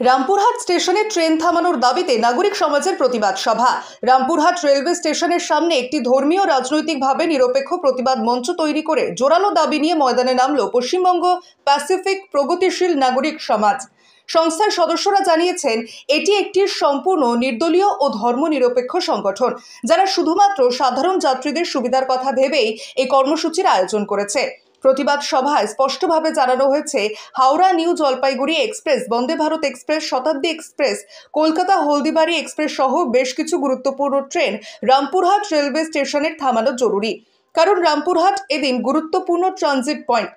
রামপুরহাট স্টেশনে ট্রেন থামানোর দাবিতে নাগরিক সমাজের প্রতিবাদ সভা। রামপুরহাট রেলওয়ে স্টেশনের সামনে একটি ধর্মীয় রাজনৈতিকভাবে নিরপেক্ষ প্রতিবাদ মঞ্চ তৈরি করে জোরালো দাবি নিয়ে ময়দানে নামল পশ্চিমবঙ্গ প্যাসিফিক প্রগতিশীল নাগরিক সমাজ। সংস্থার সদস্যরা জানিয়েছেন, এটি একটি সম্পূর্ণ নির্দলীয় ও ধর্মনিরপেক্ষ সংগঠন, যারা শুধুমাত্র সাধারণ যাত্রীদের সুবিধার কথা ভেবেই এই কর্মসূচির আয়োজন করেছে। প্রতিবাদ সভায় স্পষ্টভাবে জানানো হয়েছে, Howrah new Jalpaiguri express, Vande Bharat express, শতাব্দী এক্সপ্রেস, কলকাতা হলদিবাড়ি এক্সপ্রেস সহ বেশ কিছু গুরুত্বপূর্ণ ট্রেন রামপুরহাট রেলওয়ে স্টেশনের থামানো জরুরি। কারণ রামপুরহাট এদিন গুরুত্বপূর্ণ ট্রানজিট পয়েন্ট,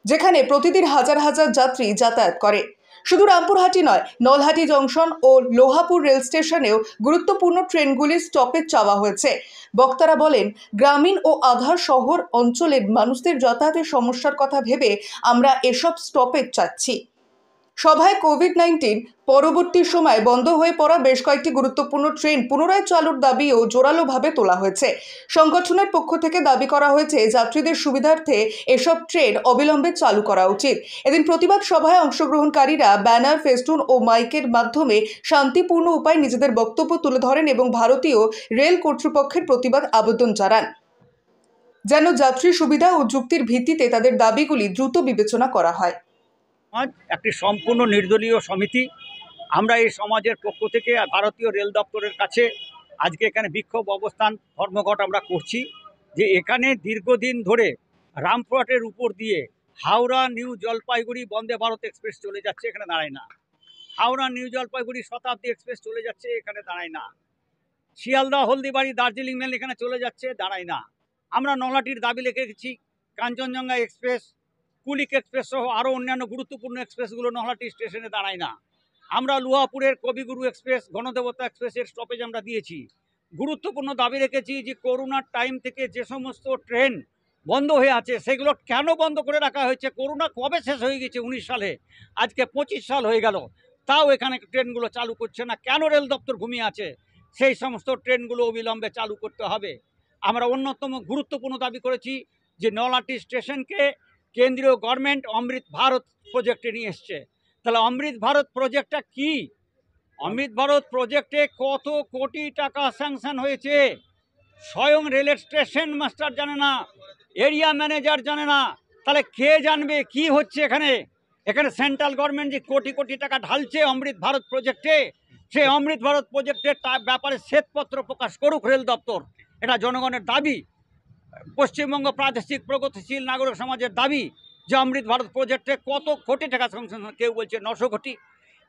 যেখানে প্রতিদিন হাজার হাজার যাত্রী যাতায়াত করে। শুধু রামপুরহাটই নয়, নলহাটি জংশন ও লোহাপুর রেল স্টেশনেও গুরুত্বপূর্ণ ট্রেনগুলির স্টপেজ চাওয়া হয়েছে। বক্তারা বলেন, গ্রামীণ ও আধার শহর অঞ্চলের মানুষদের যাতায়াতের সমস্যার কথা ভেবে আমরা এসব স্টপেজ চাচ্ছি। সভায় কোভিড-19 পরবর্তী সময় বন্ধ হয়ে পড়া বেশ কয়েকটি গুরুত্বপূর্ণ ট্রেন পুনরায় চালুর দাবিও জোরালোভাবে তোলা হয়েছে। সংগঠনের পক্ষ থেকে দাবি করা হয়েছে, যাত্রীদের সুবিধার্থে এসব ট্রেন অবিলম্বে চালু করা উচিত। এদিন প্রতিবাদ সভায় অংশগ্রহণকারীরা ব্যানার, ফেস্টুন ও মাইকের মাধ্যমে শান্তিপূর্ণ উপায়ে নিজেদের বক্তব্য তুলে ধরেন এবং ভারতীয় রেল কর্তৃপক্ষের প্রতিবাদ আবেদন জানান, যেন যাত্রী সুবিধা ও যুক্তির ভিত্তিতে তাদের দাবিগুলি দ্রুত বিবেচনা করা হয়। একটি সম্পূর্ণ নির্দলীয় সমিতি। আমরা এই সমাজের পক্ষ থেকে ভারতীয় রেল দপ্তরের কাছে আজকে এখানে বিক্ষোভ অবস্থান ধর্মঘট আমরা করছি, যে এখানে দীর্ঘদিন ধরে রামপুরহাটের উপর দিয়ে হাওড়া নিউ জলপাইগুড়ি বন্দে ভারত এক্সপ্রেস চলে যাচ্ছে, এখানে দাঁড়ায় না। হাওড়া নিউ জলপাইগুড়ি শতাব্দী এক্সপ্রেস চলে যাচ্ছে, এখানে দাঁড়ায় না। শিয়ালদা হলদিবাড়ি দার্জিলিং মেল এখানে চলে যাচ্ছে, দাঁড়ায় না। আমরা নলহাটির দাবি লিখেছি, কাঞ্চনজঙ্ঘা এক্সপ্রেস, কুলিক এক্সপ্রেস সহ আরও অন্যান্য গুরুত্বপূর্ণ এক্সপ্রেসগুলো নলহাটি স্টেশনে দাঁড়ায় না। আমরা লোহাপুরের কবিগুরু এক্সপ্রেস, গণদেবতা এক্সপ্রেসের স্টপেজ আমরা দিয়েছি। গুরুত্বপূর্ণ দাবি রেখেছি যে করোনার টাইম থেকে যে সমস্ত ট্রেন বন্ধ হয়ে আছে সেগুলো কেন বন্ধ করে রাখা হয়েছে। করোনা কবে শেষ হয়ে গেছে? 19 সালে, আজকে 25 সাল হয়ে গেল, তাও এখানে ট্রেনগুলো চালু করছে না। কেন রেল দপ্তর ঘুমিয়ে আছে? সেই সমস্ত ট্রেনগুলো অবিলম্বে চালু করতে হবে। আমরা অন্যতম গুরুত্বপূর্ণ দাবি করেছি যে নলহাটি স্টেশনকে কেন্দ্রীয় গভর্নমেন্ট অমৃত ভারত প্রজেক্টে নিয়ে এসছে। তাহলে অমৃত ভারত প্রজেক্টটা কি? অমৃত ভারত প্রজেক্টে কত কোটি টাকা স্যাংশন হয়েছে স্বয়ং রেলের স্টেশন মাস্টার জানে না, এরিয়া ম্যানেজার জানে না। তাহলে কে জানবে কি হচ্ছে এখানে? এখানে সেন্ট্রাল গভর্নমেন্ট যে কোটি কোটি টাকা ঢালছে অমৃত ভারত প্রজেক্টে, সেই অমৃত ভারত প্রজেক্টের ব্যাপারে শ্বেতপত্র প্রকাশ করুক রেল দপ্তর। এটা জনগণের দাবি, পশ্চিমবঙ্গ প্রাদেশিক প্রগতিশীল নাগরিক সমাজের দাবি যে অমৃত ভারত প্রজেক্টে কত কোটি টাকা স্যাংশন। কেউ বলছে 900 কোটি,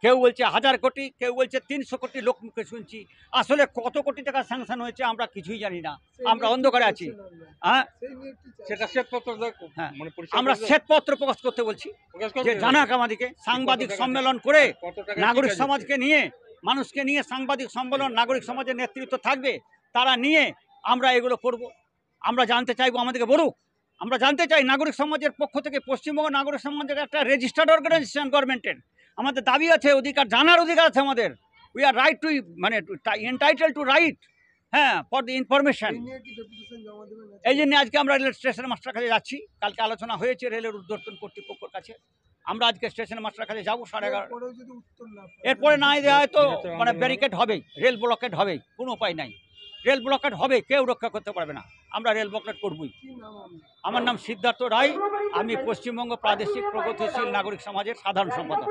কেউ বলছে 1000 কোটি, কেউ বলছে 300 কোটি। লোকমুখে শুনছি, আসলে কত কোটি টাকা স্যাংশন হয়েছে আমরা কিছুই জানি না, আমরা অন্ধকারে আছি। হ্যাঁ, সেটা শ্বেতপত্র, হ্যাঁ, আমরা শ্বেতপত্র প্রকাশ করতে বলছি যে জানাক আমাদেরকে। সাংবাদিক সম্মেলন করে নাগরিক সমাজকে নিয়ে, মানুষকে নিয়ে সাংবাদিক সম্মেলন, নাগরিক সমাজের নেতৃত্ব থাকবে, তারা নিয়ে আমরা এগুলো করব। আমরা জানতে চাইবো, আমাদেরকে বলুক। আমরা জানতে চাই নাগরিক সমাজের পক্ষ থেকে, পশ্চিমবঙ্গ নাগরিক সমাজের একটা রেজিস্টার্ড অর্গানাইজেশন গভর্নমেন্টের, আমাদের দাবি আছে, অধিকার, জানার অধিকার আছে আমাদের। উই আর রাইট টু, মানে এন্টাইটেল টু রাইট, হ্যাঁ, ফর দি ইনফরমেশন। এই জন্য আজকে আমরা রেল স্টেশন মাস্টার কাছে যাচ্ছি। কালকে আলোচনা হয়েছে রেলের ঊর্ধ্বতন কর্তৃপক্ষের কাছে। আমরা আজকে স্টেশন মাস্টার কাছে যাবো 11:30। এরপরে না দেওয়া হয় তো মানে ব্যারিকেড হবেই, রেল ব্লকেট হবেই, কোনো উপায় নাই। রেল ব্লকেট হবে, কেউ রক্ষা করতে পারবে না, আমরা রেল ব্লকেট করবই। আমার নাম সিদ্ধার্থ রায়, আমি পশ্চিমবঙ্গ প্রাদেশিক প্রগতিশীল নাগরিক সমাজের সাধারণ সম্পাদক,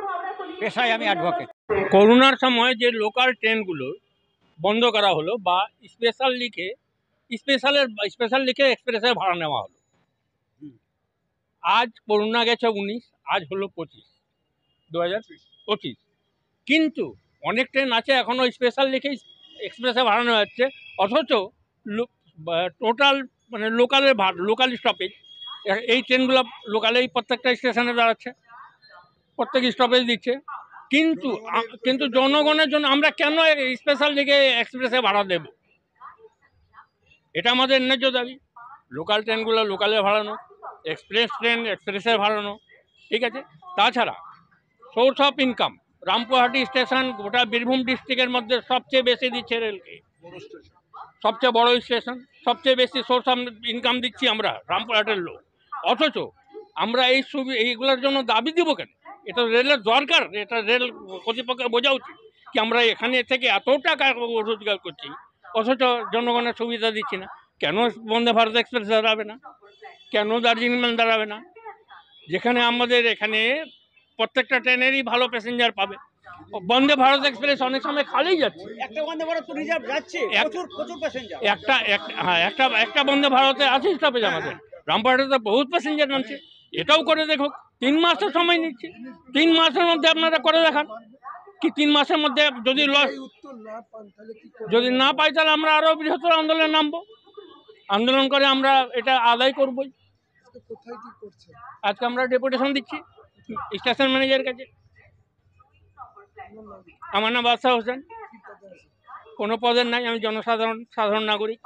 পেশায় আমি অ্যাডভোকেট। করোনার সময় যে লোকাল ট্রেনগুলো বন্ধ করা হলো বা স্পেশাল লিখে এক্সপ্রেসের ভাড়া নেওয়া হলো, আজ করোনা গেছে 19, আজ হলো 2025, কিন্তু অনেক ট্রেন আছে এখনও স্পেশাল লিখে এক্সপ্রেসে ভাড়া নেওয়া হচ্ছে, অথচ টোটাল মানে লোকাল স্টপেজ এই ট্রেনগুলো লোকালেই প্রত্যেকটা স্টেশনে দাঁড়াচ্ছে, প্রত্যেক স্টপেজ দিচ্ছে। কিন্তু জনগণের জন্য আমরা কেন স্পেশাল লিখে এক্সপ্রেসে ভাড়া দেব? এটা আমাদের ন্যায্য দাবি। লোকাল ট্রেনগুলো লোকালে ভাড়ানো, এক্সপ্রেস ট্রেন এক্সপ্রেসে ভাড়ানো, ঠিক আছে। তাছাড়া সোর্স অফ ইনকাম, রামপুরহাটি স্টেশন গোটা বীরভূম ডিস্ট্রিক্টের মধ্যে সবচেয়ে বেশি দিচ্ছে রেলকে, সবচেয়ে বড় স্টেশন, সবচেয়ে বেশি সোর্স অফ ইনকাম দিচ্ছি আমরা রামপুরহাটের লোক। অথচ আমরা এইগুলোর জন্য দাবি দিব কেন? এটা রেলের দরকার, এটা রেল কর্তৃপক্ষের বোঝা উচিত কি আমরা এখানে থেকে এত টাকা রোজগার করছি অথচ জনগণের সুবিধা দিচ্ছি না। কেন বন্দে ভারত এক্সপ্রেস দাঁড়াবে না, কেন দার্জিলিং মেল দাঁড়াবে না, যেখানে আমাদের এখানে প্রত্যেকটা ট্রেনেরই ভালো প্যাসেঞ্জার পাবে। বন্দে ভারত এক্সপ্রেস অনেক সময় খালি যাচ্ছে, একটা বন্দে ভারত তো রিজার্ভ যাচ্ছে, প্রচুর প্রচুর প্যাসেঞ্জার। একটা বন্দে ভারতে আছে স্টপেজ আমাদের, রামপুরহাটে তো বহুত প্যাসেঞ্জার নামছে। এটাও করে দেখুক, 3 মাসের সময় নিচ্ছে, 3 মাসের মধ্যে আপনারা করে দেখান কি 3 মাসের মধ্যে যদি যদি না পাই তাহলে আমরা আরো বৃহত্তর আন্দোলনে নামবো, আন্দোলন করে আমরা এটা আদায় করবই। আজকে আমরা ডেপুটেশন দিচ্ছি স্টেশন ম্যানেজারের কাছে। আমার নাম বাদশাহ হোসেন, কোনো পদের নাই, আমি সাধারণ নাগরিক।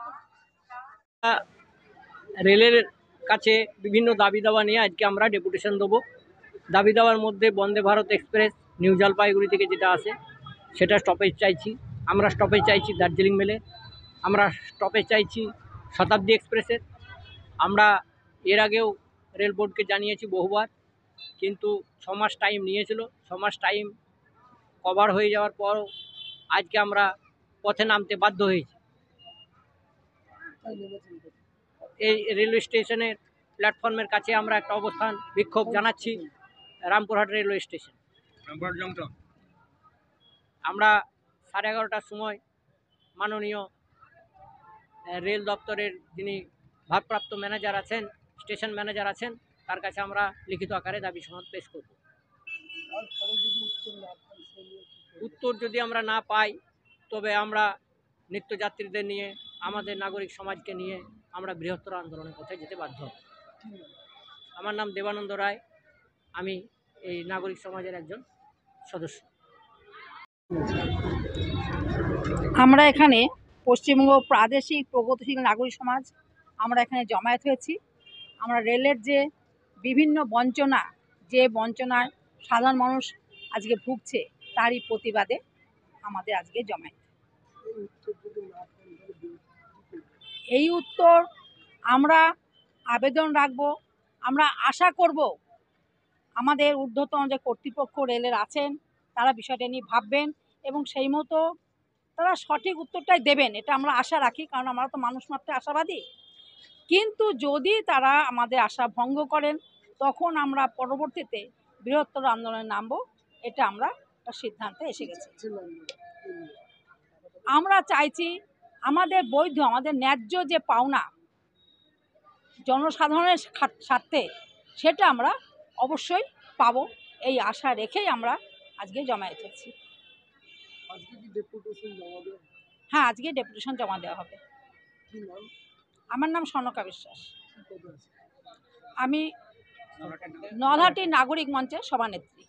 রেলের কাছে বিভিন্ন দাবি দাওয়া নিয়ে আজকে আমরা ডেপুটেশন দেবো। দাবি দাওয়ার মধ্যে বন্দে ভারত এক্সপ্রেস নিউ জলপাইগুড়ি থেকে যেটা আসে সেটা স্টপেজ চাইছি, আমরা স্টপেজ চাইছি দার্জিলিং মেলে, আমরা স্টপেজ চাইছি শতাব্দী এক্সপ্রেসের। আমরা এর আগেও রেল বোর্ডকে জানিয়েছি বহুবার, কিন্তু 6 মাস টাইম নিয়েছিল। 6 মাস টাইম কভার হয়ে যাওয়ার পরও আজকে আমরা পথে নামতে বাধ্য হয়েছি। এই রেলওয়ে স্টেশনের প্ল্যাটফর্মের কাছে আমরা একটা অবস্থান বিক্ষোভ জানাচ্ছি, রামপুরহাট রেলওয়ে স্টেশন। আমরা 11:30টার সময় মাননীয় রেল দপ্তরের যিনি ভারপ্রাপ্ত ম্যানেজার আছেন, স্টেশন ম্যানেজার আছেন, তার কাছে আমরা লিখিত আকারে দাবি সনদ পেশ করব। উত্তর যদি আমরা না পাই তবে আমরা নিত্যযাত্রীদের নিয়ে, আমাদের নাগরিক সমাজকে নিয়ে আমরা বৃহত্তর আন্দোলনের পথে যেতে বাধ্য হব। আমার নাম দেবানন্দ রায়, আমি এই নাগরিক সমাজের একজন সদস্য। আমরা এখানে পশ্চিমবঙ্গ প্রাদেশিক প্রগতিশীল নাগরিক সমাজ আমরা এখানে জমায়েত হয়েছি। আমরা রেলের যে বিভিন্ন বঞ্চনা, যে বঞ্চনায় সাধারণ মানুষ আজকে ভুগছে তারই প্রতিবাদে আমাদের আজকে জমায়েত। এই উত্তর আমরা আবেদন রাখব, আমরা আশা করব আমাদের ঊর্ধ্বতন যে কর্তৃপক্ষ রেলের আছেন তারা বিষয়টা নিয়ে ভাববেন এবং সেই মতো তারা সঠিক উত্তরটাই দেবেন, এটা আমরা আশা রাখি, কারণ আমরা তো মানুষ মাত্র আশাবাদী। কিন্তু যদি তারা আমাদের আশা ভঙ্গ করেন তখন আমরা পরবর্তীতে বৃহত্তর আন্দোলনে নামবো, এটা আমরা একটা সিদ্ধান্তে এসে গেছি। আমরা চাইছি আমাদের বৈধ, আমাদের ন্যায্য যে পাওনা জনসাধারণের স্বার্থে সেটা আমরা অবশ্যই পাবো, এই আশা রেখেই আমরা আজকে জমায়েত হয়েছি। হ্যাঁ, আজকে ডেপুটেশন জমা দেওয়া হবে। আমার নাম সনকা বিশ্বাস, আমি নলহাটি নাগরিক মঞ্চের সভানেত্রী।